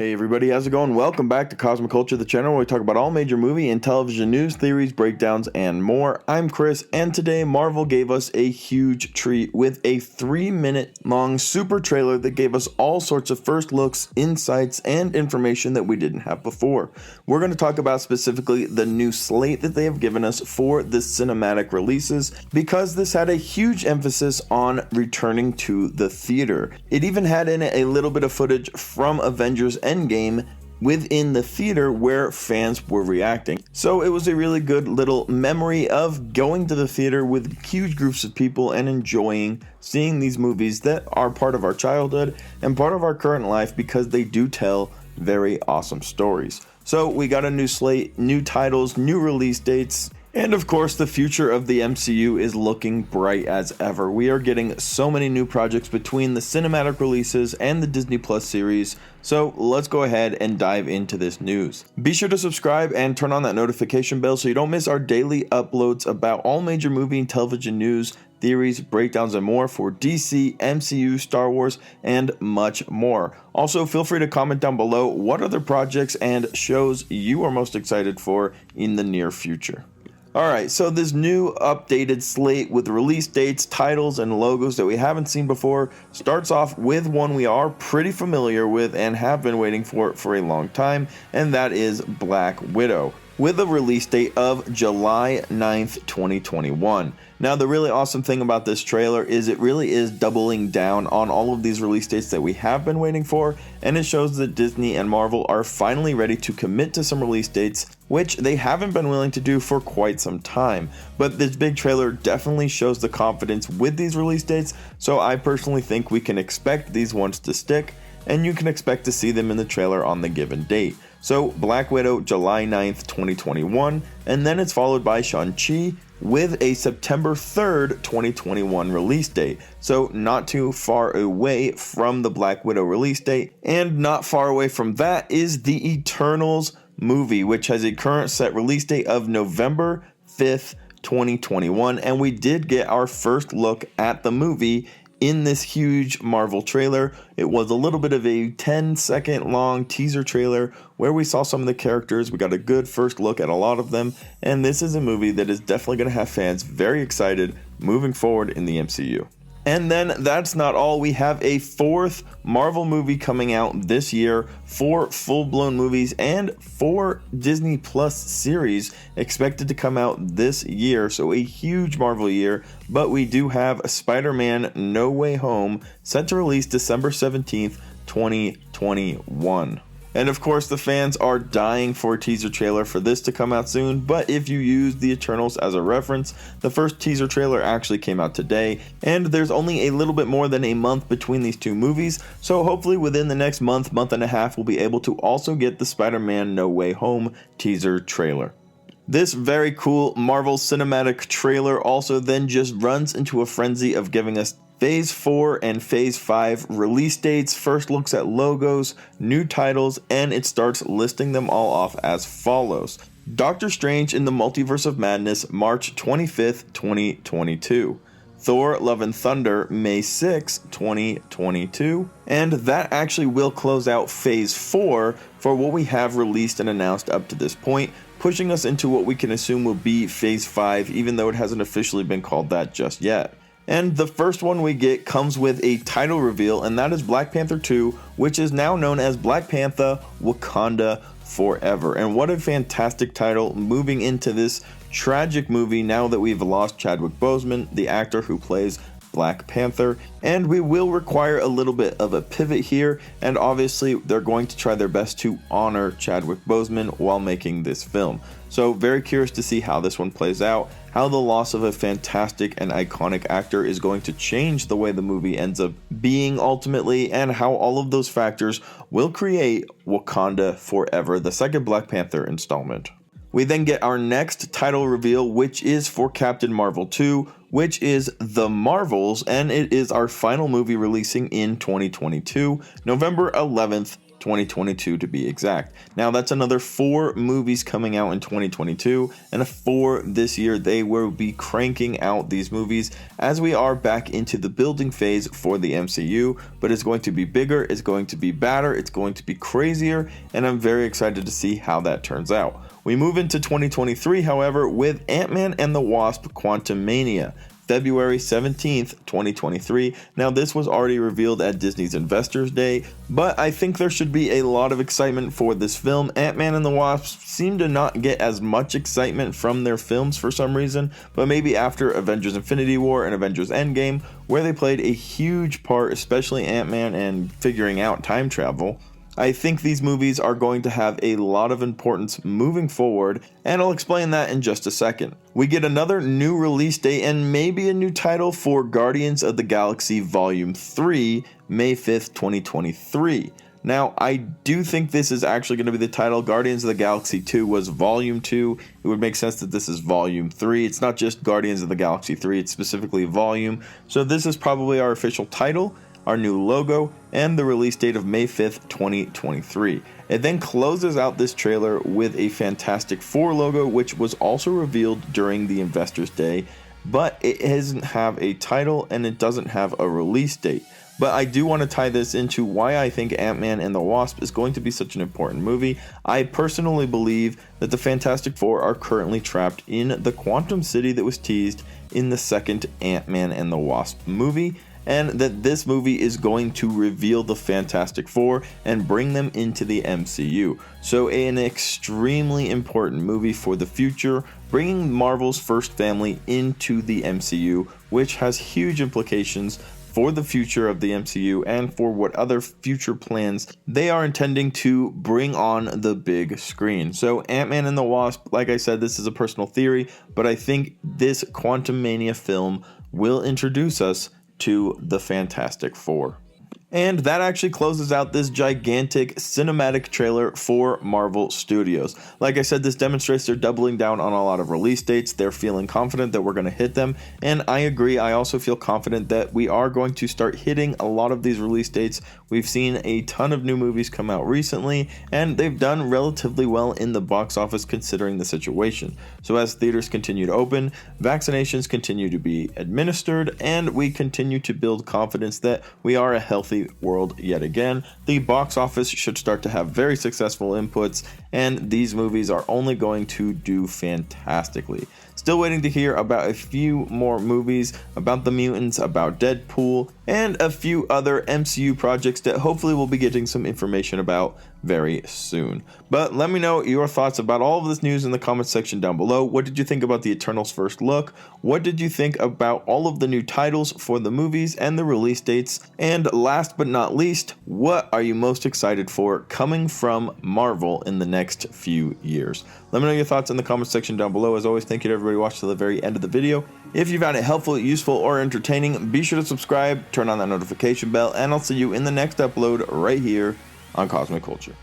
Hey everybody, how's it going? Welcome back to Cosmic Culture, the channel where we talk about all major movie and television news, theories, breakdowns, and more. I'm Chris, and today Marvel gave us a huge treat with a 3-minute long super trailer that gave us all sorts of first looks, insights, and information that we didn't have before. We're going to talk about specifically the new slate that they have given us for the cinematic releases, because this had a huge emphasis on returning to the theater. It even had in it a little bit of footage from Avengers Endgame within the theater where fans were reacting. So it was a really good little memory of going to the theater with huge groups of people and enjoying seeing these movies that are part of our childhood and part of our current life, because they do tell very awesome stories. So we got a new slate, new titles, new release dates, and of course, the future of the MCU is looking bright as ever. We are getting so many new projects between the cinematic releases and the Disney Plus series, so let's go ahead and dive into this news. Be sure to subscribe and turn on that notification bell so you don't miss our daily uploads about all major movie and television news, theories, breakdowns, and more for DC, MCU, Star Wars, and much more. Also, feel free to comment down below what other projects and shows you are most excited for in the near future. Alright, so this new updated slate with release dates, titles, and logos that we haven't seen before starts off with one we are pretty familiar with and have been waiting for a long time, and that is Black Widow, with a release date of July 9th, 2021. Now, the really awesome thing about this trailer is it really is doubling down on all of these release dates that we have been waiting for, and it shows that Disney and Marvel are finally ready to commit to some release dates, which they haven't been willing to do for quite some time. But this big trailer definitely shows the confidence with these release dates, so I personally think we can expect these ones to stick, and you can expect to see them in the trailer on the given date. So Black Widow, July 9th, 2021, and then it's followed by Shang-Chi with a September 3rd, 2021 release date. So not too far away from the Black Widow release date, and not far away from that is the Eternals movie, which has a current set release date of November 5th, 2021, and we did get our first look at the movie in this huge Marvel trailer. It was a little bit of a 10-second long teaser trailer where we saw some of the characters. We got a good first look at a lot of them, and this is a movie that is definitely going to have fans very excited moving forward in the MCU. And then that's not all. We have a 4th Marvel movie coming out this year, 4 full-blown movies, and 4 Disney Plus series expected to come out this year. So a huge Marvel year, but we do have Spider-Man No Way Home set to release December 17th, 2021. And of course, the fans are dying for a teaser trailer for this to come out soon, but if you use the Eternals as a reference, the first teaser trailer actually came out today, and there's only a little bit more than a month between these two movies, so hopefully within the next month and a half, we'll be able to also get the Spider-Man No Way Home teaser trailer. This very cool Marvel cinematic trailer also then just runs into a frenzy of giving us Phase 4 and Phase 5 release dates, first looks at logos, new titles, and it starts listing them all off as follows. Doctor Strange in the Multiverse of Madness, March 25th, 2022. Thor Love and Thunder, May 6, 2022. And that actually will close out Phase 4 for what we have released and announced up to this point, pushing us into what we can assume will be Phase 5, even though it hasn't officially been called that just yet. And the first one we get comes with a title reveal, and that is Black Panther 2, which is now known as Black Panther Wakanda Forever. And what a fantastic title moving into this tragic movie now that we've lost Chadwick Boseman, the actor who plays Black Panther, and we will require a little bit of a pivot here, and obviously they're going to try their best to honor Chadwick Boseman while making this film. So very curious to see how this one plays out, how the loss of a fantastic and iconic actor is going to change the way the movie ends up being ultimately, and how all of those factors will create Wakanda Forever, the second Black Panther installment. We then get our next title reveal, which is for Captain Marvel 2, which is The Marvels, and it is our final movie releasing in 2022, November 11th, 2022 to be exact. Now that's another 4 movies coming out in 2022, and 4 this year. They will be cranking out these movies as we are back into the building phase for the MCU, but it's going to be bigger, it's going to be badder, it's going to be crazier, and I'm very excited to see how that turns out. We move into 2023, however, with Ant-Man and the Wasp: Quantumania. February 17th, 2023. Now this was already revealed at Disney's Investors Day, but I think there should be a lot of excitement for this film. Ant-Man and the Wasp seem to not get as much excitement from their films for some reason, but maybe after Avengers Infinity War and Avengers Endgame, where they played a huge part, especially Ant-Man and figuring out time travel, I think these movies are going to have a lot of importance moving forward, and I'll explain that in just a second. We get another new release date and maybe a new title for Guardians of the Galaxy Volume 3, May 5th, 2023. Now, I do think this is actually going to be the title. Guardians of the Galaxy 2 was Volume 2. It would make sense that this is Volume 3. It's not just Guardians of the Galaxy 3, it's specifically Volume. So this is probably our official title, our new logo, and the release date of May 5th, 2023. It then closes out this trailer with a Fantastic Four logo, which was also revealed during the Investors Day, but it doesn't have a title and it doesn't have a release date. But I do want to tie this into why I think Ant-Man and the Wasp is going to be such an important movie. I personally believe that the Fantastic Four are currently trapped in the Quantum City that was teased in the second Ant-Man and the Wasp movie, and that this movie is going to reveal the Fantastic Four and bring them into the MCU. So an extremely important movie for the future, bringing Marvel's first family into the MCU, which has huge implications for the future of the MCU and for what other future plans they are intending to bring on the big screen. So Ant-Man and the Wasp, like I said, this is a personal theory, but I think this Quantumania film will introduce us to the Fantastic Four. And that actually closes out this gigantic cinematic trailer for Marvel Studios. Like I said, this demonstrates they're doubling down on a lot of release dates. They're feeling confident that we're going to hit them. And I agree. I also feel confident that we are going to start hitting a lot of these release dates. We've seen a ton of new movies come out recently, and they've done relatively well in the box office considering the situation. So as theaters continue to open, vaccinations continue to be administered, and we continue to build confidence that we are a healthy world yet again, the box office should start to have very successful inputs, and these movies are only going to do fantastically. Still waiting to hear about a few more movies, about the mutants, about Deadpool, and a few other MCU projects that hopefully we'll be getting some information about very soon. But let me know your thoughts about all of this news in the comments section down below. What did you think about the Eternals first look? What did you think about all of the new titles for the movies and the release dates? And last but not least, what are you most excited for coming from Marvel in the next few years? Let me know your thoughts in the comments section down below. As always, thank you to everybody who watched to the very end of the video. If you found it helpful, useful, or entertaining, be sure to subscribe, turn on that notification bell, and I'll see you in the next upload right here on Cosmic Culture.